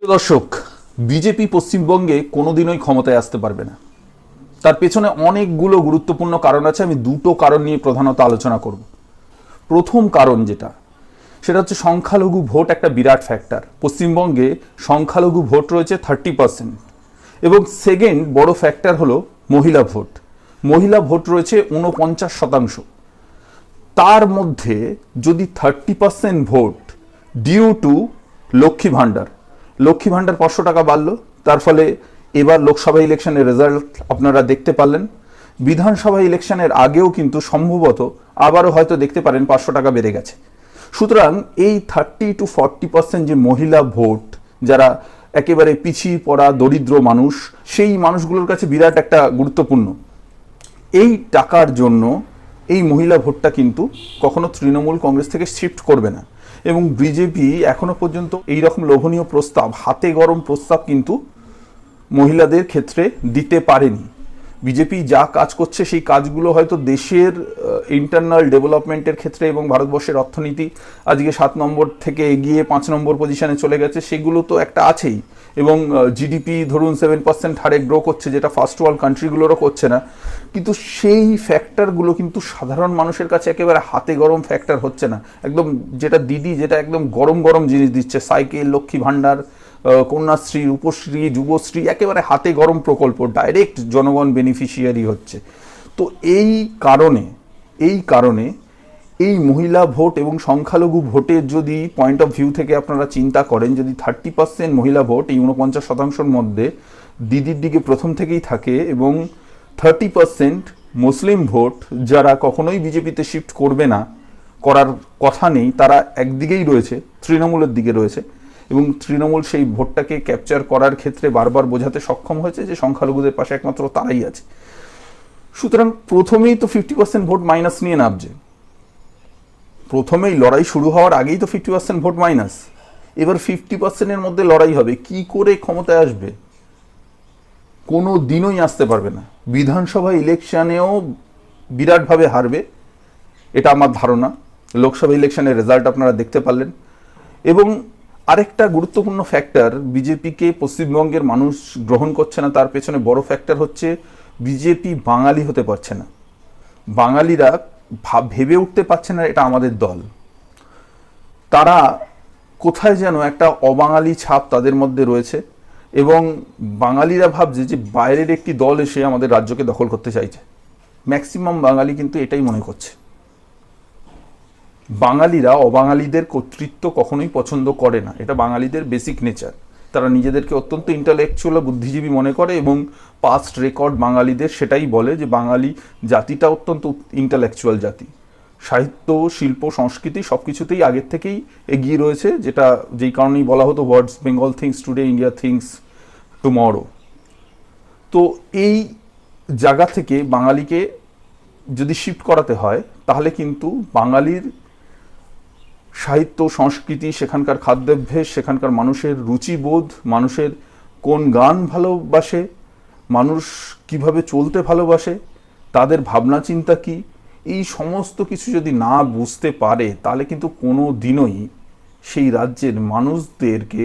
প্রিয় দর্শক, বিজেপি পশ্চিমবঙ্গে কোনোদিনই ক্ষমতায় আসতে পারবে না। তার পেছনে অনেকগুলো গুরুত্বপূর্ণ কারণ আছে। আমি দুটো কারণ নিয়ে প্রধানত আলোচনা করব। প্রথম কারণ সেটা হচ্ছে সংখ্যালঘু ভোট একটা বিরাট ফ্যাক্টর। পশ্চিমবঙ্গে সংখ্যালঘু ভোট রয়েছে 30%। এবং সেকেন্ড বড় ফ্যাক্টর হলো মহিলা ভোট। মহিলা ভোট রয়েছে 49%। তার মধ্যে যদি 30% vote due to Lakshmi Bhandar 500 টাকা বাড়লো, তার ফলে এবার লোকসভা ইলেকশনের রেজাল্ট আপনারা দেখতে পারলেন। বিধানসভা ইলেকশনের আগেও কিন্তু সম্ভবত আবারও হয়তো দেখতে পারেন 500 টাকা বেড়ে গেছে। সুতরাং এই 30 to 40% যে মহিলা ভোট, যারা একেবারে পিছিয়ে পড়া দরিদ্র মানুষ, সেই মানুষগুলোর কাছে বিরাট একটা গুরুত্বপূর্ণ। এই টাকার জন্য এই মহিলা ভোটটা কিন্তু কখনো তৃণমূল কংগ্রেস থেকে শিফট করবে না। এবং বিজেপি এখনো পর্যন্ত এই রকম লোভনীয় প্রস্তাব, হাতে গরম প্রস্তাব কিন্তু মহিলাদের ক্ষেত্রে দিতে পারেনি। বিজেপি যা কাজ করছে সেই কাজগুলো হয়তো দেশের ইন্টারনাল ডেভেলপমেন্টের ক্ষেত্রে এবং ভারতবর্ষের অর্থনীতি আজকে 7 নম্বর থেকে এগিয়ে 5 নম্বর পজিশনে চলে গেছে, সেগুলো তো একটা আছেই। এবং জিডিপি ধরুন 7% হারে গ্রো করছে, যেটা ফার্স্ট ওয়ার্ল্ড কান্ট্রিগুলোরও করছে না। কিন্তু সেই ফ্যাক্টরগুলো কিন্তু সাধারণ মানুষের কাছে একেবারে হাতে গরম ফ্যাক্টর হচ্ছে না। একদম যেটা একদম গরম গরম জিনিস দিচ্ছে, সাইকেল, লক্ষ্মী ভাণ্ডার, কন্যাশ্রী, রূপশ্রী, যুবশ্রী, একেবারে হাতে গরম প্রকল্প, ডাইরেক্ট জনগণ বেনিফিশিয়ারি হচ্ছে। তো এই কারণে এই মহিলা ভোট এবং সংখ্যালঘু ভোটের যদি পয়েন্ট অফ ভিউ থেকে আপনারা চিন্তা করেন, যদি 30% মহিলা ভোট এই 49%-র মধ্যে দিদির দিকে প্রথম থেকেই থাকে এবং 30% মুসলিম ভোট যারা কখনোই বিজেপিতে শিফট করবে না, করার কথা নেই, তারা একদিকেই রয়েছে, তৃণমূলের দিকে রয়েছে। এবং তৃণমূল সেই ভোটটাকে ক্যাপচার করার ক্ষেত্রে বারবার বোঝাতে সক্ষম হয়েছে যে সংখ্যালঘুদের পাশে একমাত্র তারাই আছে। সুতরাং প্রথমেই তো 50% ভোট মাইনাস নিয়ে নামছে। প্রথমেই লড়াই শুরু হওয়ার আগেই তো 50% ভোট মাইনাস। এবার 50%-এর মধ্যে লড়াই হবে। কি করে ক্ষমতায় আসবে? কোনো দিনই আসতে পারবে না। বিধানসভা ইলেকশনেও বিরাটভাবে হারবে, এটা আমার ধারণা। লোকসভা ইলেকশনের রেজাল্ট আপনারা দেখতে পারলেন। এবং আরেকটা গুরুত্বপূর্ণ ফ্যাক্টর, বিজেপিকে পশ্চিমবঙ্গের মানুষ গ্রহণ করছে না, তার পেছনে বড় ফ্যাক্টর হচ্ছে বিজেপি বাঙালি হতে পারছে না। বাঙালিরা ভেবে উঠতে পারছে না এটা আমাদের দল। তারা কোথায় যেন একটা অবাঙালি ছাপ তাদের মধ্যে রয়েছে এবং বাঙালিরা ভাবছে যে বাইরের একটি দল এসে আমাদের রাজ্যকে দখল করতে চাইছে। ম্যাক্সিমাম বাঙালি কিন্তু এটাই মনে করছে। বাঙালিরা অবাঙালিদের কর্তৃত্ব কখনোই পছন্দ করে না, এটা বাঙালিদের বেসিক নেচার। তারা নিজেদেরকে অত্যন্ত ইন্টালেকচুয়াল ও বুদ্ধিজীবী মনে করে এবং পাস্ট রেকর্ড বাঙালিদের সেটাই বলে যে বাঙালি জাতিটা অত্যন্ত ইন্টালেকচুয়াল জাতি। সাহিত্য, শিল্প, সংস্কৃতি সব কিছুতেই আগের থেকেই এগিয়ে রয়েছে, যেই কারণেই বলা হতো words Bengal thinks today, India thinks tomorrow. তো এই জায়গা থেকে বাঙালিকে যদি শিফট করাতে হয়, তাহলে কিন্তু বাঙালির সাহিত্য, সংস্কৃতি, সেখানকার খাদ্যাভ্যাস, সেখানকার মানুষের রুচিবোধ, মানুষের কোন গান ভালোবাসে, মানুষ কিভাবে চলতে ভালোবাসে, তাদের ভাবনা চিন্তা কি, এই সমস্ত কিছু যদি না বুঝতে পারে, তাহলে কিন্তু কোনো দিনই সেই রাজ্যের মানুষদেরকে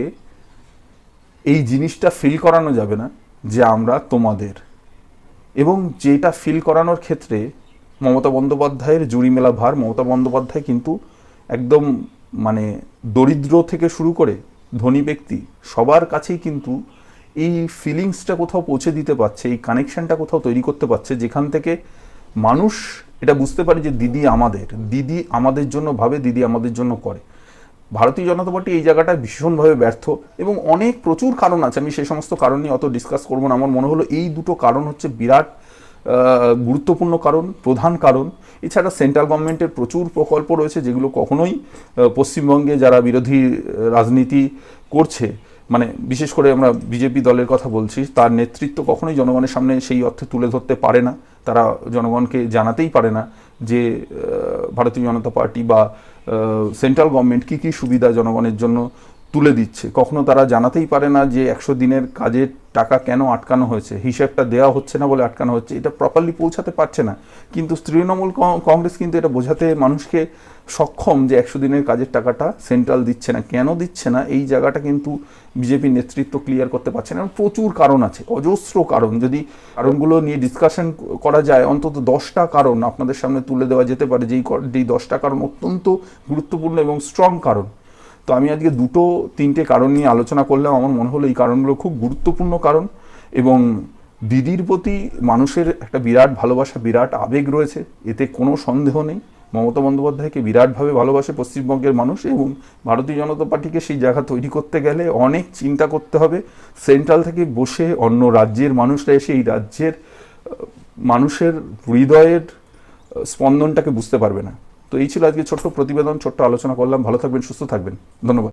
এই জিনিসটা ফিল করানো যাবে না যে আমরা তোমাদের। এবং যেটা ফিল করানোর ক্ষেত্রে মমতা বন্দ্যোপাধ্যায়ের জুড়ি মেলা ভার। মমতা বন্দ্যোপাধ্যায় কিন্তু একদম দরিদ্র থেকে শুরু করে ধনী ব্যক্তি সবার কাছেই কিন্তু এই ফিলিংসটা কোথাও পৌঁছে দিতে পারছে, এই কানেকশনটা কোথাও তৈরি করতে পারছে, যেখান থেকে মানুষ এটা বুঝতে পারে যে দিদি আমাদের জন্য ভাবে, দিদি আমাদের জন্য করে। ভারতীয় জনতা পার্টি এই জায়গাটায় ভীষণভাবে ব্যর্থ এবং প্রচুর কারণ আছে। আমি সেই সমস্ত কারণ নিয়ে অত ডিসকাস করবো না। আমার মনে হলো এই দুটো কারণ হচ্ছে বিরাট গুরুত্বপূর্ণ কারণ, প্রধান কারণ। এছাড়া সেন্ট্রাল গভর্নমেন্টের প্রচুর প্রকল্প রয়েছে যেগুলো কখনোই পশ্চিমবঙ্গে যারা বিরোধী রাজনীতি করছে, বিশেষ করে আমরা বিজেপি দলের কথা বলছি, তার নেতৃত্ব কখনোই জনগণের সামনে সেই অর্থে তুলে ধরতে পারে না। তারা জনগণকে জানাতেই পারে না যে ভারতীয় জনতা পার্টি বা সেন্ট্রাল গভর্নমেন্ট কী কী সুবিধা জনগণের জন্য তুলে দিচ্ছে, কখনো তারা জানাতেই পারে না যে 100 দিনের কাজের টাকা কেন আটকানো হয়েছে, হিসাবটা দেওয়া হচ্ছে না বলে আটকানো হচ্ছে, এটা প্রপারলি পৌঁছাতে পারছে না। কিন্তু তৃণমূল কংগ্রেস কিন্তু এটা বোঝাতে মানুষকে সক্ষম যে 100 দিনের কাজের টাকাটা সেন্ট্রাল দিচ্ছে না, কেন দিচ্ছে না এই জায়গাটা কিন্তু বিজেপি নেতৃত্ব ক্লিয়ার করতে পারছে না। প্রচুর কারণ আছে, অজস্র কারণ, যদি কারণগুলো নিয়ে ডিসকাশন করা যায় অন্তত 10টা কারণ আপনাদের সামনে তুলে দেওয়া যেতে পারে, যেই 10টা কারণ অত্যন্ত গুরুত্বপূর্ণ এবং স্ট্রং কারণ। তো আমি আজকে 2-3টে কারণ নিয়ে আলোচনা করলাম। আমার মনে হলো এই কারণগুলো খুব গুরুত্বপূর্ণ কারণ, এবং দিদির প্রতি মানুষের একটা বিরাট ভালোবাসা, বিরাট আবেগ রয়েছে, এতে কোনো সন্দেহ নেই। মমতা বন্দ্যোপাধ্যায়কে বিরাটভাবে ভালোবাসে পশ্চিমবঙ্গের মানুষ, এবং ভারতীয় জনতা পার্টিকে সেই জায়গা তৈরি করতে গেলে অনেক চিন্তা করতে হবে। সেন্ট্রাল থেকে বসে অন্য রাজ্যের মানুষরা এসে এই রাজ্যের মানুষের হৃদয়ের স্পন্দনটাকে বুঝতে পারবে না। তো এই ছিল আজকে ছোট্ট প্রতিবেদন, ছোট্ট আলোচনা করলাম। ভালো থাকবেন, সুস্থ থাকবেন, ধন্যবাদ।